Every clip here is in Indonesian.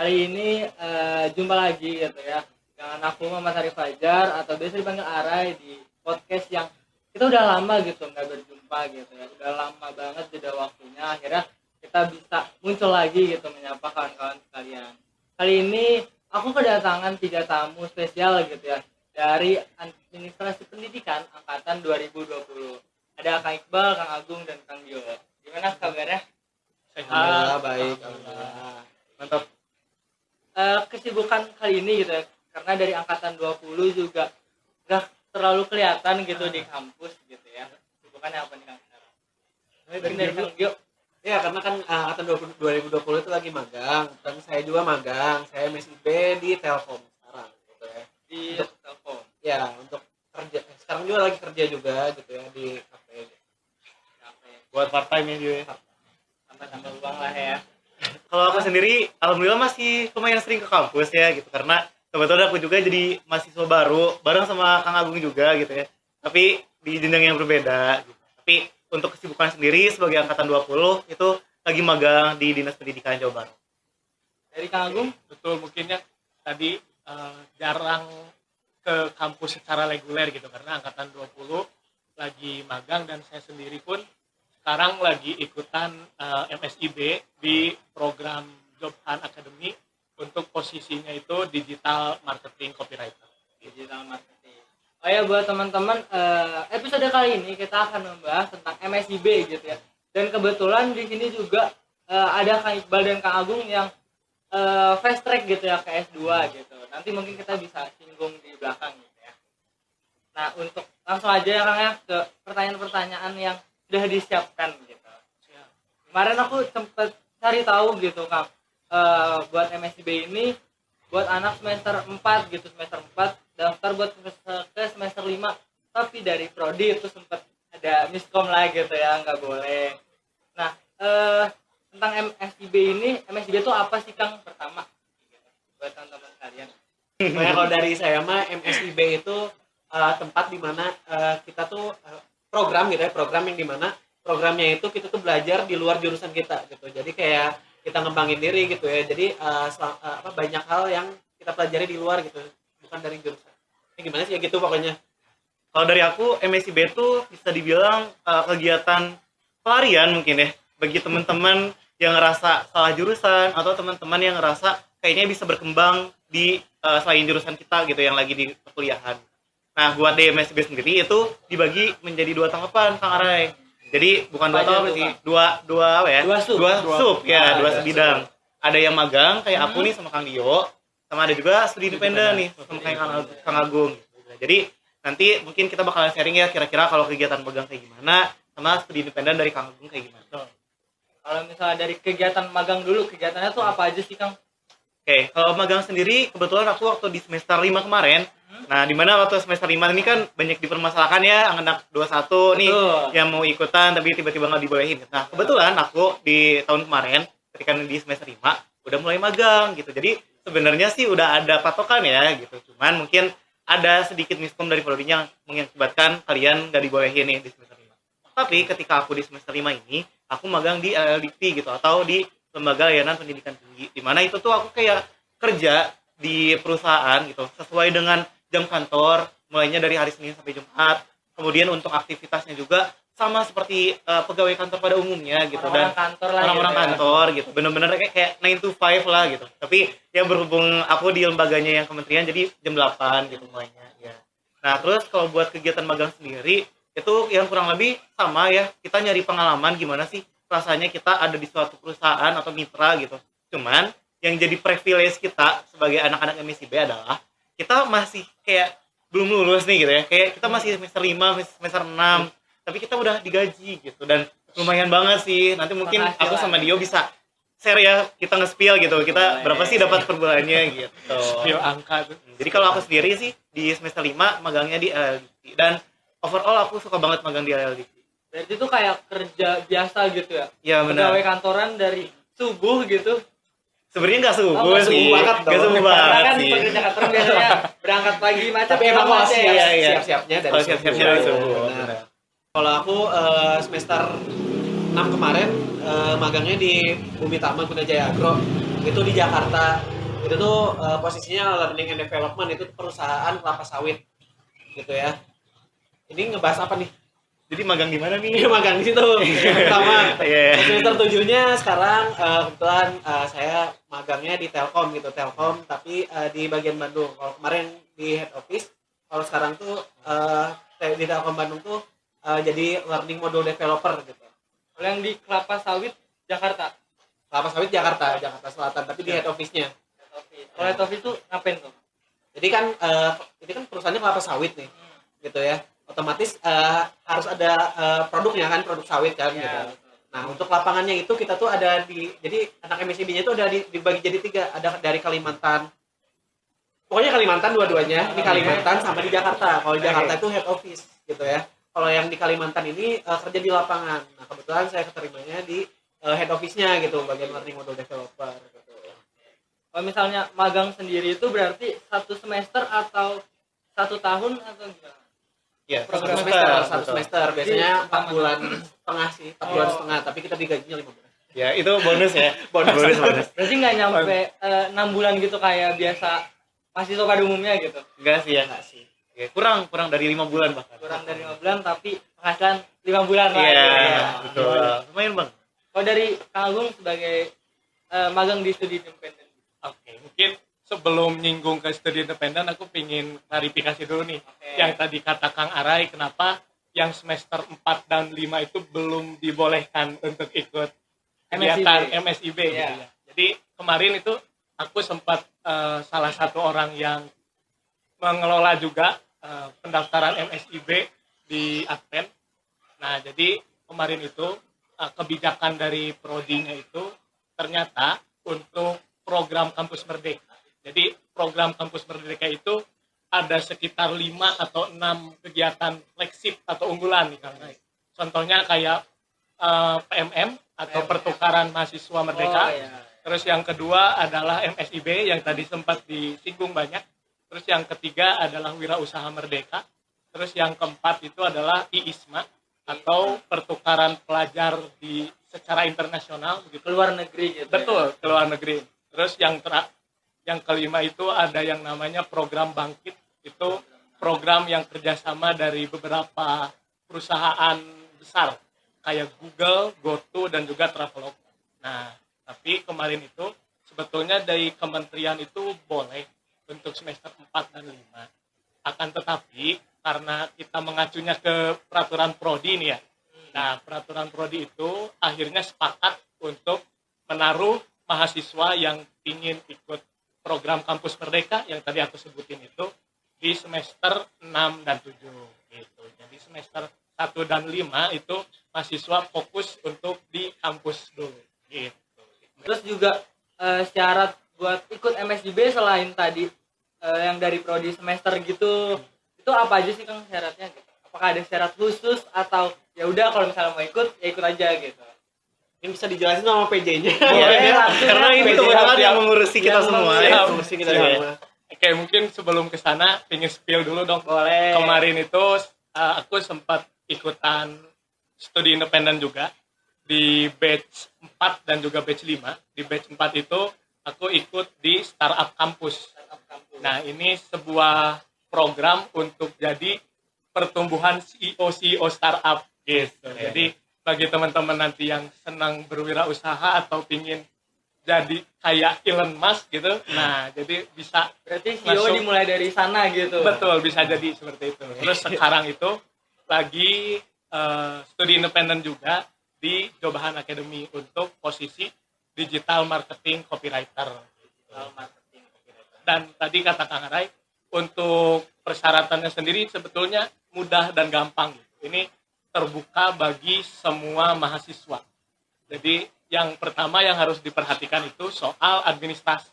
Kali ini jumpa lagi gitu ya dengan aku Muhammad Arif Fajar atau biasa dipanggil Arai di podcast yang kita udah lama gitu nggak berjumpa gitu ya, udah lama banget jeda waktunya, akhirnya kita bisa muncul lagi gitu menyapa kawan-kawan sekalian. Kali ini aku kedatangan 3 tamu spesial gitu ya dari Administrasi Pendidikan angkatan 2020. Ada Kang Iqbal, Kang Agung, dan Kang Dio. Gimana kabarnya? Alhamdulillah baik, alhamdulillah. Mantap. Kesibukan kali ini gitu ya, karena dari angkatan 20 juga gak terlalu kelihatan gitu di kampus gitu ya. Kesibukannya apa nih Kang? Mungkin dari Kang Dio. Ya karena kan angkatan 2020 itu lagi magang, dan saya juga magang, saya MSIB di Telkom sekarang gitu ya. Di Telkom. Ya untuk kerja, sekarang juga lagi kerja juga gitu ya di kafe. Buat part time ya. Tambah-tambah uang lah ya. Kalau aku sendiri alhamdulillah masih lumayan sering ke kampus ya gitu, karena kebetulan aku juga jadi mahasiswa baru bareng sama Kang Agung juga gitu ya, tapi di jenjang yang berbeda gitu. Tapi untuk kesibukan sendiri sebagai angkatan 20 itu lagi magang di Dinas Pendidikan Jawa Barat. Dari Kang Agung? Betul, mungkin ya tadi jarang ke kampus secara reguler gitu karena angkatan 20 lagi magang, dan saya sendiri pun sekarang lagi ikutan MSIB di program Job Hunt Academy untuk posisinya itu digital marketing copywriter. Digital marketing. Oh ya, buat teman-teman, episode kali ini kita akan membahas tentang MSIB gitu ya. Dan kebetulan di sini juga ada Kang Iqbal dan Kang Agung yang fast track gitu ya ke S2 gitu. Nanti mungkin kita bisa singgung di belakang gitu ya. Nah, untuk langsung aja ya Kang ya ke pertanyaan-pertanyaan yang udah disiapkan gitu. Kemarin aku sempet cari tahu gitu Kang, buat MSIB ini buat anak semester 4 gitu, semester 4 daftar buat ke semester 5, tapi dari prodi itu sempet ada miskom lah gitu ya, nggak boleh. Nah, tentang MSIB ini, MSIB itu apa sih Kang pertama gitu, buat teman-teman kalian? Nah, kalau dari saya mah MSIB itu tempat di mana kita tuh program gitu ya, program yang dimana programnya itu kita tuh belajar di luar jurusan kita gitu. Jadi kayak kita ngembangin diri gitu ya. Jadi banyak hal yang kita pelajari di luar gitu, bukan dari jurusan. Ini gimana sih ya gitu pokoknya. Kalau dari aku MSIB itu bisa dibilang kegiatan pelarian mungkin ya bagi teman-teman yang ngerasa salah jurusan atau teman-teman yang ngerasa kayaknya bisa berkembang di selain jurusan kita gitu yang lagi di perkuliahan. Nah, buat di MSIB sendiri itu dibagi menjadi 2 tanggapan, Kang Arai. Jadi bukan 2 tahap sih, dua apa ya? 2 sub. 2 sub ya, 2 ada sebidang. Ada yang magang kayak aku nih sama Kang Dio, sama ada juga studi independen nih sama kayak Kang Agung. Jadi nanti mungkin kita bakalan sharing ya kira-kira kalau kegiatan magang kayak gimana, sama studi independen dari Kang Agung kayak gimana. Kalau misalnya dari kegiatan magang dulu, kegiatannya tuh apa aja sih Kang? Oke, kalau magang sendiri kebetulan aku waktu di semester 5 kemarin. Nah, di mana waktu semester 5 ini kan banyak dipermasalahkan ya anak 21 nih yang mau ikutan tapi tiba-tiba nggak dibolehin. Nah, kebetulan aku di tahun kemarin ketika di semester 5 udah mulai magang gitu. Jadi sebenarnya sih udah ada patokan ya gitu. Cuman mungkin ada sedikit miskom dari prodinya mengakibatkan kalian nggak dibolehin nih di semester 5. Tapi ketika aku di semester 5 ini, aku magang di LLDP gitu atau di Lembaga Layanan Pendidikan Tinggi. Di mana itu tuh aku kayak kerja di perusahaan gitu sesuai dengan jam kantor, mulainya dari hari Senin sampai Jumat. Kemudian untuk aktivitasnya juga sama seperti pegawai kantor pada umumnya gitu, Orang-orang dan kantor lah orang-orang gitu ya. kantor gitu. Bener-bener kayak 9 to 5 lah gitu. Tapi ya berhubung aku di lembaganya yang kementerian jadi jam 8 gitu mulainya ya. Nah, terus kalau buat kegiatan magang sendiri itu yang kurang lebih sama ya. Kita nyari pengalaman gimana sih rasanya kita ada di suatu perusahaan atau mitra gitu. Cuman yang jadi privilege kita sebagai anak-anak MSIB adalah kita masih kayak belum lulus nih gitu ya. Kayak kita masih semester 5, semester 6, tapi kita udah digaji gitu dan lumayan banget sih. Nanti mungkin aku sama Dio bisa share ya, kita nge-spill gitu. Kita berapa sih dapat per bulannya gitu. Spill angka tuh. Jadi kalau aku sendiri sih di semester 5 magangnya di LLDP, dan overall aku suka banget magang di LLDP. Berarti itu kayak kerja biasa gitu ya? Iya benar. Pegawai kantoran dari subuh gitu. Sebenarnya nggak subuh nggak sih, subuh banget nggak dong. subuh Karena banget kan sih. pekerja kantoran biasanya berangkat pagi macet. Tapi emang macet masih Iya, iya. siap-siapnya dari Kalau siap-siapnya dari subuh. Benar. Kalau aku semester 6 kemarin magangnya di Bumi Tama Gunajaya Agro, itu di Jakarta. Itu tuh posisinya learning and development, itu perusahaan kelapa sawit gitu ya. Ini ngebahas apa nih? Jadi magang di mana nih? Ini magang di situ. Pertama, Iya. semester 7-nya sekarang kebetulan saya magangnya di Telkom gitu, Telkom tapi di bagian Bandung. Kalau kemarin di head office, kalau sekarang tuh di Telkom Bandung tuh jadi learning module developer gitu. Kalau yang di kelapa sawit Jakarta. Kelapa sawit Jakarta, Jakarta Selatan, tapi di head office-nya. Kalau head office itu ngapain tuh? Jadi kan ini kan perusahaannya kelapa sawit nih, gitu ya. Otomatis harus ada produknya kan, produk sawit kan, gitu. Nah, untuk lapangannya itu kita tuh ada jadi anak MSIB-nya itu ada dibagi jadi 3, ada dari Kalimantan. Pokoknya Kalimantan dua-duanya, ini Kalimantan sama di Jakarta. Kalau di Jakarta itu head office, gitu ya. Kalau yang di Kalimantan ini kerja di lapangan. Nah, kebetulan saya keterimanya di head office-nya gitu, bagian learning module developer gitu. Kalau misalnya magang sendiri itu berarti 1 semester atau 1 tahun atau gimana? Ya, Satu semester biasanya 4 bulan setengah sih, 4 bulan setengah, tapi kita digajinya 5 bulan. Ya, itu bonus ya. bonus. Berarti nggak nyampe 6 bulan gitu kayak biasa mahasiswa pada umumnya gitu. Enggak sih ya. Enggak sih. Ya, kurang dari 5 bulan bahkan. Kurang dari 5 bulan tapi penghasilan 5 bulan lah. Iya, gitu. betul. Lumayan, Bang. Kalau dari Kang Agung sebagai magang di studi independen. Oke, mungkin sebelum nyinggung ke studi independen, aku pingin klarifikasi dulu nih. Oke. Yang tadi kata Kang Arai, kenapa yang semester 4 dan 5 itu belum dibolehkan untuk ikut kegiatan MSIB gitu Iya. ya. Jadi kemarin itu aku sempat salah satu orang yang mengelola juga pendaftaran MSIB di Advent. Nah, jadi kemarin itu kebijakan dari prodinya itu ternyata untuk program Kampus Merdeka. Jadi program Kampus Merdeka itu ada sekitar 5 atau 6 kegiatan flagship atau unggulan nih Kang Rai. Contohnya kayak PMM atau pertukaran mahasiswa merdeka. Oh, iya. Terus yang kedua adalah MSIB yang tadi sempat disinggung banyak. Terus yang ketiga adalah wirausaha merdeka. Terus yang keempat itu adalah IISMA atau pertukaran pelajar secara internasional begitu. Keluar negeri gitu. Betul, ke luar negeri. Terus yang kelima itu ada yang namanya program Bangkit. Itu program yang kerjasama dari beberapa perusahaan besar kayak Google, GoTo, dan juga Traveloka. Nah, tapi kemarin itu sebetulnya dari kementerian itu boleh untuk semester 4 dan 5. Akan tetapi karena kita mengacunya ke peraturan prodi nih ya. Nah, peraturan prodi itu akhirnya sepakat untuk menaruh mahasiswa yang ingin ikut program Kampus Merdeka yang tadi aku sebutin itu di semester 6 dan 7 gitu. Jadi semester 1 dan 5 itu mahasiswa fokus untuk di kampus dulu gitu. Terus juga syarat buat ikut MSIB selain tadi yang dari prodi semester gitu, itu apa aja sih Kang syaratnya gitu? Apakah ada syarat khusus atau ya udah kalau misalnya mau ikut ya ikut aja gitu? Ini bisa dijelasin sama PJ-nya. Iya, langsung karena ya, ini PJ kebetulan siap. yang mengurusi kita Yang semua. mengurusi. ya. Ngurusin kita Iya. semua. Oke, mungkin sebelum ke sana pingin spill dulu dong. Boleh. Kemarin itu aku sempat ikutan studi independen juga di batch 4 dan juga batch 5. Di batch 4 itu aku ikut di Startup Campus. Nah, ini sebuah program untuk jadi pertumbuhan CEO startup gitu. Jadi bagi teman-teman nanti yang senang berwirausaha atau pingin jadi kayak Elon Musk gitu, nah jadi bisa Berarti CEO masuk. dimulai dari sana gitu. Betul, bisa jadi seperti itu. Terus sekarang itu lagi studi independen juga di Jobahan Academy untuk posisi digital marketing copywriter. Dan tadi kata Kang Arai, untuk persyaratannya sendiri sebetulnya mudah dan gampang. Ini terbuka bagi semua mahasiswa. Jadi yang pertama yang harus diperhatikan itu soal administrasi.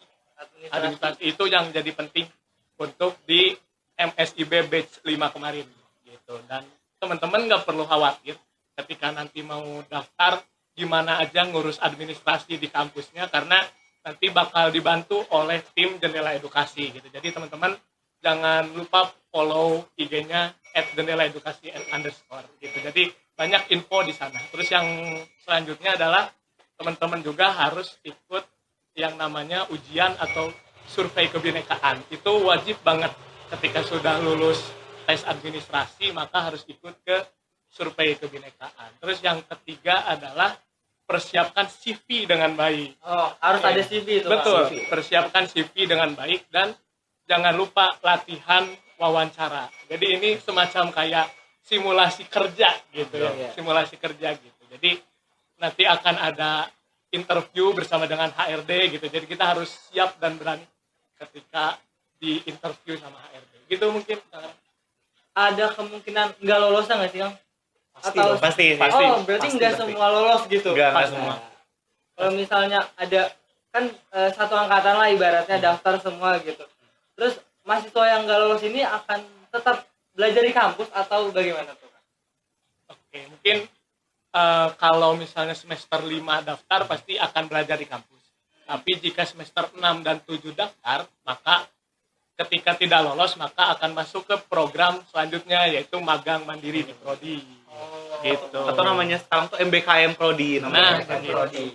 Administrasi itu yang jadi penting untuk di MSIB batch 5 kemarin gitu. Dan teman-teman nggak perlu khawatir ketika nanti mau daftar gimana aja ngurus administrasi di kampusnya, karena nanti bakal dibantu oleh tim Jendela Edukasi gitu. Jadi teman-teman jangan lupa follow IG-nya @jendelaedukasi_ gitu. Jadi banyak info di sana. Terus yang selanjutnya adalah teman-teman juga harus ikut yang namanya ujian atau survei kebinekaan. Itu wajib banget ketika sudah lulus tes administrasi maka harus ikut ke survei kebinekaan. Terus yang ketiga adalah persiapkan CV dengan baik. Oh, harus ada CV itu. Pak. Betul, CV. persiapkan CV dengan baik dan jangan lupa latihan wawancara. Jadi ini semacam kayak simulasi kerja gitu ya, Iya. simulasi kerja gitu. Jadi nanti akan ada interview bersama dengan HRD gitu. Jadi kita harus siap dan berani ketika di interview sama HRD. Gitu mungkin. Ada kemungkinan nggak lolosnya nggak sih, Kang? Pasti Atau dong. Pasti. Pasti. oh, berarti nggak Pasti. semua lolos gitu. Nggak Pas- semua. Kalau misalnya ada kan satu angkatan lah ibaratnya daftar semua gitu. Terus mahasiswa yang nggak lolos ini akan tetap belajar di kampus atau bagaimana tuh? Kang? Oke, mungkin kalau misalnya semester 5 daftar pasti akan belajar di kampus. Tapi jika semester 6 dan 7 daftar, maka ketika tidak lolos maka akan masuk ke program selanjutnya yaitu magang mandiri di prodi. Gitu. Atau namanya sekarang tuh MBKM Prodi namanya. Nah, gitu.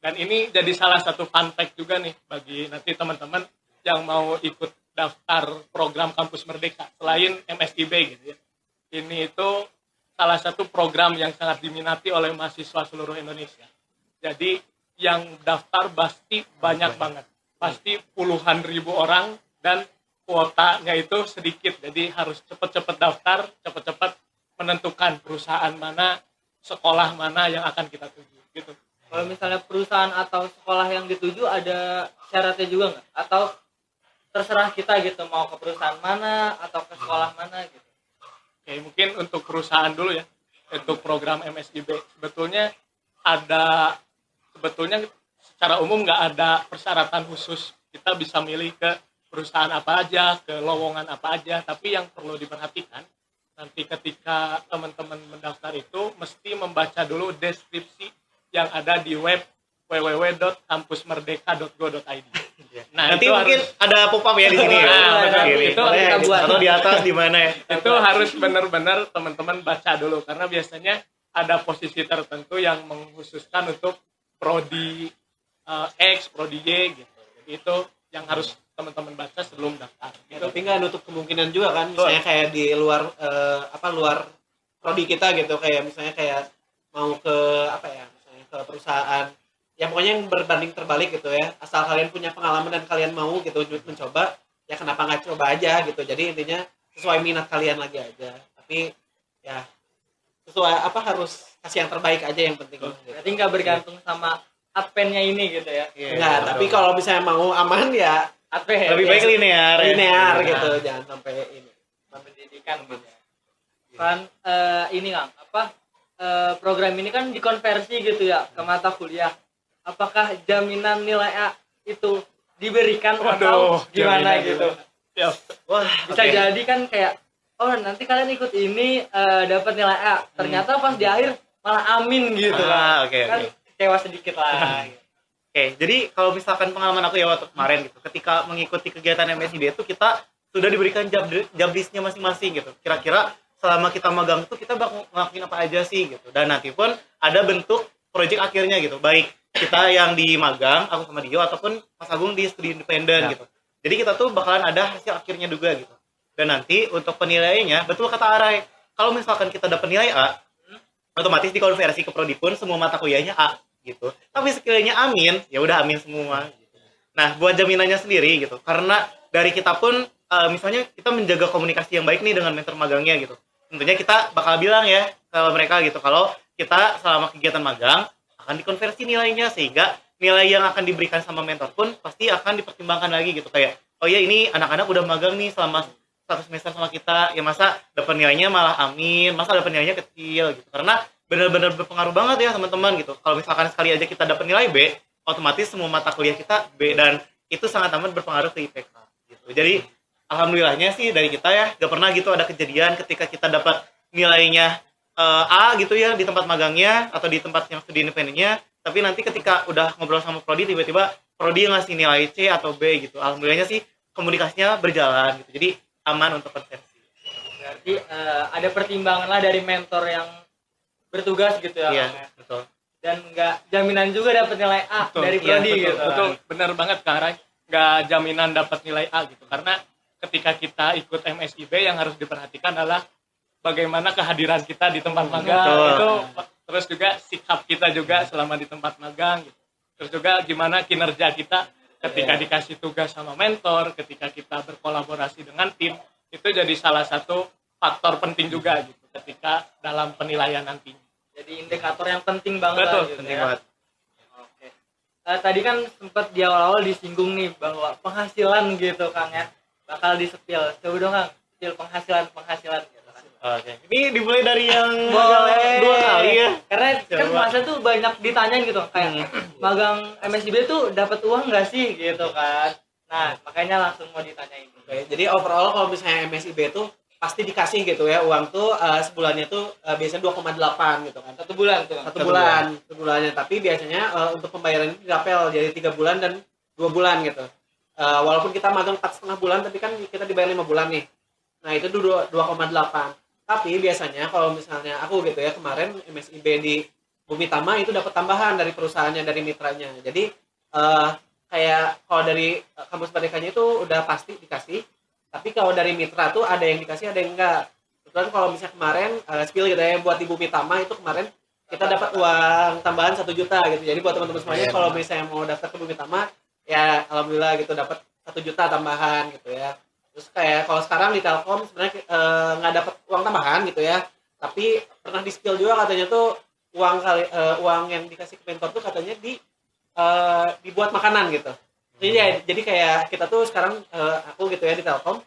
Dan ini jadi salah satu fun fact juga nih bagi nanti teman-teman yang mau ikut daftar program Kampus Merdeka selain MSIB gitu ya. Ini itu salah satu program yang sangat diminati oleh mahasiswa seluruh Indonesia. Jadi yang daftar pasti banyak banget. Pasti puluhan ribu orang dan kuotanya itu sedikit. Jadi harus cepat-cepat daftar, cepat-cepat menentukan perusahaan mana, sekolah mana yang akan kita tuju gitu. Kalau misalnya perusahaan atau sekolah yang dituju ada syaratnya juga nggak? Atau terserah kita gitu mau ke perusahaan mana atau ke sekolah mana gitu? Oke, mungkin untuk perusahaan dulu ya. Untuk program MSIB sebetulnya secara umum nggak ada persyaratan khusus. Kita bisa milih ke perusahaan apa aja, ke lowongan apa aja. Tapi yang perlu diperhatikan nanti ketika teman-teman mendaftar itu mesti membaca dulu deskripsi yang ada di web www.kampusmerdeka.go.id. Nah, Nanti itu mungkin harus, ada pop-up ya di sini ya. Nah, benar. Kiri. Itu kita buat. Atau di atas di mana ya? itu harus benar-benar teman-teman baca dulu karena biasanya ada posisi tertentu yang mengkhususkan untuk prodi X, prodi Y gitu. Jadi itu yang harus teman-teman baca sebelum daftar. Ya, Gitu. tapi nggak nutup kemungkinan juga kan, misalnya kayak di luar luar prodi kita gitu, kayak misalnya kayak mau ke misalnya ke perusahaan ya pokoknya yang berbanding terbalik gitu ya, asal kalian punya pengalaman dan kalian mau gitu mencoba, ya kenapa nggak coba aja gitu. Jadi intinya sesuai minat kalian lagi aja, tapi ya sesuai harus kasih yang terbaik aja yang penting gitu. Berarti nggak bergantung sama advennya ini gitu ya? Enggak, tapi kalau misalnya mau aman ya Adven Lebih baik linear ya. linear gitu, jangan sampai ini. pendidikan gitu ya. Kan ini Kang, program ini kan dikonversi gitu ya ke mata kuliah. Apakah jaminan nilai A itu diberikan atau gimana jaminan gitu? Ya, Wah, Bisa oke. jadi kan kayak nanti kalian ikut ini dapat nilai A. Ternyata pas di akhir malah amin gitu kan. Oke, Kan oke. kecewa sedikit lah. Oke, jadi kalau misalkan pengalaman aku ya waktu kemarin gitu, ketika mengikuti kegiatan MSID itu kita sudah diberikan job list-nya masing-masing gitu. Kira-kira selama kita magang itu kita bakal ngelakuin apa aja sih gitu. Dan nanti pun ada bentuk project akhirnya gitu. Baik kita yang di magang, aku sama Dio, ataupun Mas Agung di studi independen gitu. Jadi kita tuh bakalan ada hasil akhirnya juga gitu. Dan nanti untuk penilaiannya, betul kata Arai, kalau misalkan kita dapat nilai A, otomatis dikonversi ke prodi pun semua mata kuliahnya A gitu. Tapi sekiranya amin, ya udah amin semua. Gitu. Nah, buat jaminannya sendiri gitu, karena dari kita pun misalnya kita menjaga komunikasi yang baik nih dengan mentor magangnya gitu. Tentunya kita bakal bilang ya ke mereka gitu, kalau kita selama kegiatan magang akan dikonversi nilainya, sehingga nilai yang akan diberikan sama mentor pun pasti akan dipertimbangkan lagi gitu, kayak oh ya ini anak-anak udah magang nih selama 1 semester sama kita, ya masa dapat nilainya malah amin, masa dapat nilainya kecil gitu. Karena benar-benar berpengaruh banget ya teman-teman gitu. Kalau misalkan sekali aja kita dapat nilai B, otomatis semua mata kuliah kita B, dan itu sangat amat berpengaruh ke IPK gitu. Jadi alhamdulillahnya sih dari kita ya gak pernah gitu ada kejadian ketika kita dapat nilainya A gitu ya di tempat magangnya atau di tempat yang studi independennya, tapi nanti ketika udah ngobrol sama prodi tiba-tiba prodi ngasih nilai C atau B gitu. Alhamdulillahnya sih komunikasinya berjalan gitu, jadi aman untuk konversi. Berarti ada pertimbangan lah dari mentor yang bertugas gitu ya. Iya, Kang, ya. betul. Dan nggak jaminan juga dapat nilai A Betul, dari iya, prodi betul, gitu. betul, benar banget Kak Rai. nggak jaminan dapat nilai A gitu, karena ketika kita ikut MSIB yang harus diperhatikan adalah bagaimana kehadiran kita di tempat magang itu, terus juga sikap kita juga selama di tempat magang gitu. Terus juga gimana kinerja kita ketika dikasih tugas sama mentor, ketika kita berkolaborasi dengan tim, itu jadi salah satu faktor penting juga gitu ketika dalam penilaian nantinya. Jadi indikator yang penting banget Betul, lah gitu penting ya. banget. Oke. Tadi kan sempat di awal-awal disinggung nih bahwa penghasilan gitu Kang ya bakal di-spill. Coba dong Kang, spill penghasilan gitu kan. Oke. Ini dimulai dari yang Boleh. 2 kali ya. Karena kan Coba. masa tuh banyak ditanyain gitu kayak magang MSIB tuh dapat uang nggak sih gitu kan. Nah, makanya langsung mau ditanyain. Oke, jadi overall kalau misalnya MSIB itu pasti dikasih gitu ya, uang tuh sebulannya tuh biasanya 2,8 gitu kan. 1 bulan tuh. Kang. Satu bulannya, tapi biasanya untuk pembayaran ini dirapel jadi 3 bulan dan 2 bulan gitu. Walaupun kita magang 4,5 bulan, tapi kan kita dibayar 5 bulan nih. Nah itu 2,8. Tapi biasanya kalau misalnya aku gitu ya, kemarin MSIB di Bumi Tama itu dapat tambahan dari perusahaannya, dari mitranya. Jadi kayak kalau dari kampus merdekanya itu udah pasti dikasih. Tapi kalau dari mitra tuh ada yang dikasih, ada yang enggak. Kebetulan kalau misalnya kemarin spill gitu ya, buat di Bumi Tama itu kemarin kita dapat uang tambahan 1 juta gitu. Jadi buat teman-teman semuanya kalau misalnya mau daftar ke Bumi Tama, ya alhamdulillah gitu dapat 1 juta tambahan gitu ya. Terus kayak kalau sekarang di Telkom sebenarnya nggak dapat uang tambahan gitu ya. Tapi pernah di spill juga katanya tuh uang yang dikasih ke mentor tuh katanya dibuat makanan gitu. Jadi kayak kita tuh sekarang aku gitu ya di Telkom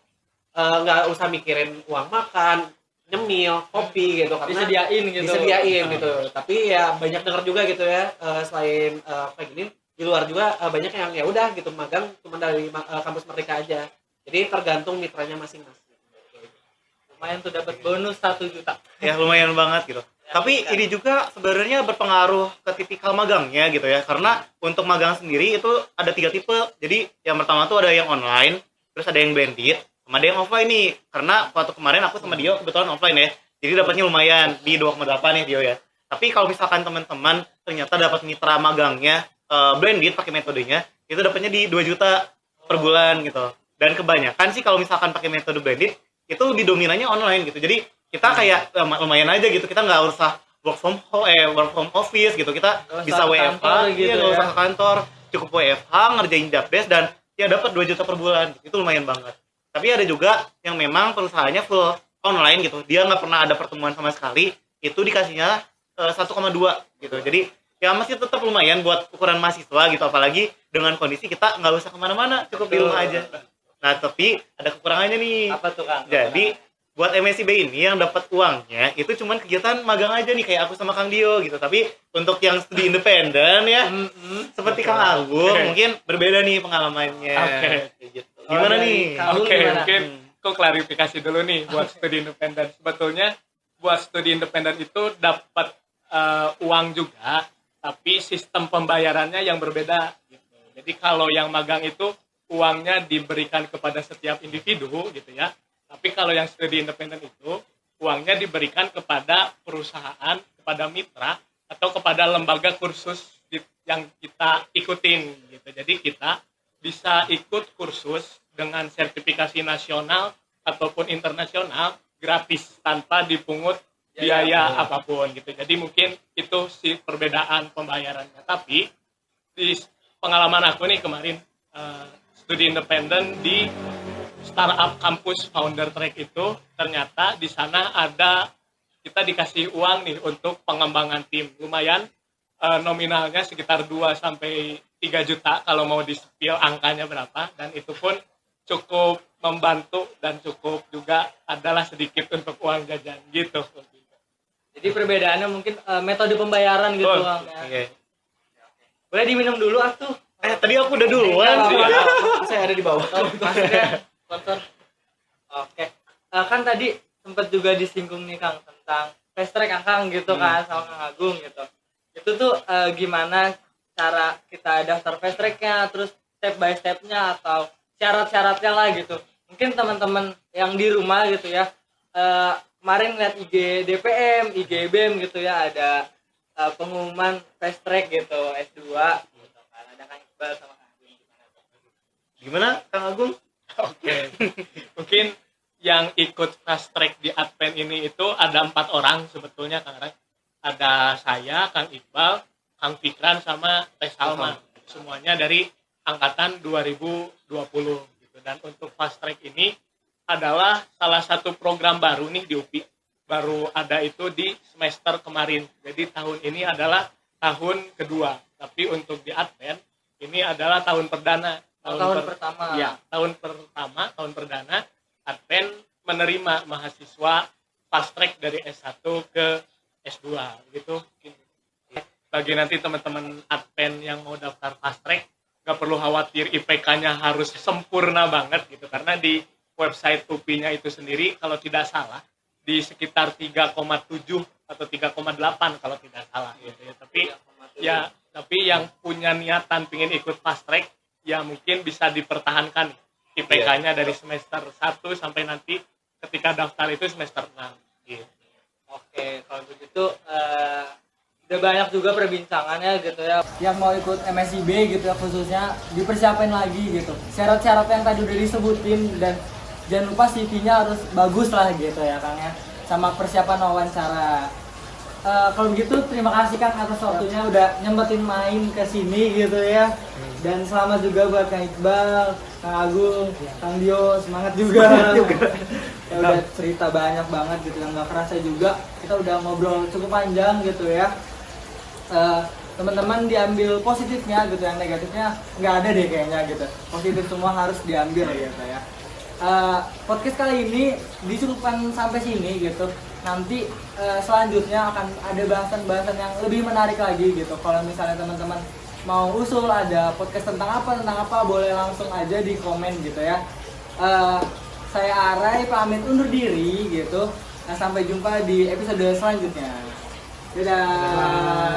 nggak usah mikirin uang makan, nyemil, kopi gitu karena disediain gitu. Tapi ya banyak dengar juga gitu ya selain kayak gini di luar juga banyak yang ya udah gitu magang cuma dari kampus Merdeka aja. Jadi tergantung mitranya masing-masing. Lumayan tuh dapat bonus 1 juta. Ya lumayan banget gitu. Tapi ini juga sebenarnya berpengaruh ke tipikal magangnya gitu ya. Karena untuk magang sendiri itu ada 3 tipe. Jadi yang pertama tuh ada yang online, terus ada yang blended, sama ada yang offline nih. Karena waktu kemarin aku sama Dio kebetulan offline ya. Jadi dapatnya lumayan di 2,8 nih Dio ya. Tapi kalau misalkan teman-teman ternyata dapat mitra magangnya blended pakai metodenya, itu dapatnya di 2 juta per bulan gitu. Dan kebanyakan sih kalau misalkan pakai metode blended itu lebih dominannya online gitu. Jadi kita kayak lumayan aja gitu, kita nggak usah work from office gitu, kita bisa WFH gitu, nggak usah ke kantor, cukup WFH ngerjain job desk dan ya dapat 2 juta per bulan, itu lumayan banget. Tapi ada juga yang memang perusahaannya full online gitu, dia nggak pernah ada pertemuan sama sekali, itu dikasihnya 1,2 gitu. Jadi ya masih tetap lumayan buat ukuran mahasiswa gitu, apalagi dengan kondisi kita nggak usah kemana-mana, cukup di rumah aja. Nah tapi ada kekurangannya nih. Apa tuh Kang? Jadi buat MSIB ini yang dapat uangnya itu cuman kegiatan magang aja nih kayak aku sama Kang Dio gitu. Tapi untuk yang studi independen ya seperti Kang Agung mungkin berbeda nih pengalamannya. Oke. Gitu. Gimana nih? Oke, mungkin kok klarifikasi dulu nih buat studi independen. Sebetulnya buat studi independen itu dapat uang juga, tapi sistem pembayarannya yang berbeda gitu. Jadi kalau yang magang itu uangnya diberikan kepada setiap individu gitu ya. Tapi kalau yang studi independen itu uangnya diberikan kepada perusahaan, kepada mitra atau kepada lembaga kursus yang kita ikutin gitu. Jadi kita bisa ikut kursus dengan sertifikasi nasional ataupun internasional gratis tanpa dipungut biaya apapun gitu. Jadi mungkin itu sih perbedaan pembayarannya. Tapi di pengalaman aku nih kemarin studi independen di startup kampus founder track itu ternyata di sana ada kita dikasih uang nih untuk pengembangan tim lumayan nominalnya sekitar 2 sampai 3 juta kalau mau di-spill angkanya berapa, dan itu pun cukup membantu dan cukup juga adalah sedikit untuk uang jajan gitu. Jadi perbedaannya mungkin metode pembayaran gitu Kang ya. Okay. Boleh diminum dulu atuh. Tadi aku udah duluan sih. Saya ada di bawah. Maksudnya sponsor. Oke. Kan tadi sempat juga disinggung nih Kang tentang fast track Kang gitu kan sama Kang Agung gitu. Itu tuh gimana cara kita daftar fast tracknya, terus step by stepnya atau syarat-syaratnya lah gitu. Mungkin teman-teman yang di rumah gitu ya kemarin lihat IG DPM, IG BEM gitu ya ada pengumuman fast track gitu S2 gitu kan. Ada Kang Iqbal sama Kang Agung gimana tuh? Gimana Kang Agung? Oke. Mungkin yang ikut fast track di Advent ini itu ada 4 orang sebetulnya Kang Ray. Ada saya, Kang Iqbal, Kang Fikran sama Teh Salma. Semuanya dari angkatan 2020 gitu. Dan untuk fast track ini adalah salah satu program baru nih di UPI. Baru ada itu di semester kemarin. Jadi tahun ini adalah tahun kedua. Tapi untuk di Advent ini adalah tahun perdana. Pertama. Ya, tahun perdana Advent menerima mahasiswa fast track dari S1 ke S2 gitu. Bagi nanti teman-teman Advent yang mau daftar fast track, gak perlu khawatir IPK-nya harus sempurna banget gitu, karena di website UPI-nya itu sendiri kalau tidak salah di sekitar 3,7 atau 3,8 kalau tidak salah gitu ya. Tapi yang punya niatan pingin ikut fast track ya mungkin bisa dipertahankan IPK-nya dari semester 1 sampai nanti ketika daftar itu semester 6 gitu. Oke, kalau begitu udah banyak juga perbincangannya gitu ya. Yang mau ikut MSIB gitu ya khususnya dipersiapin lagi gitu. Syarat-syarat yang tadi udah disebutin dan jangan lupa CV-nya harus bagus lah gitu ya Kang ya. Sama persiapan wawancara. Kalau begitu terima kasih Kang atas waktunya udah nyempetin main ke sini gitu ya. Dan selamat juga buat Kang Iqbal, Kang Agung, Kang Dio, semangat juga. Ya udah cerita banyak banget gitu yang gak kerasa juga kita udah ngobrol cukup panjang gitu ya. Teman-teman diambil positifnya gitu, yang negatifnya nggak ada deh kayaknya gitu. Positif semua harus diambil gitu ya. Podcast kali ini dicukupkan sampai sini gitu. Nanti selanjutnya akan ada bahasan-bahasan yang lebih menarik lagi gitu. Kalau misalnya teman-teman mau usul ada podcast tentang apa boleh langsung aja di komen gitu ya. Saya Arai pamit undur diri gitu. Nah, sampai jumpa di episode selanjutnya. Dadah.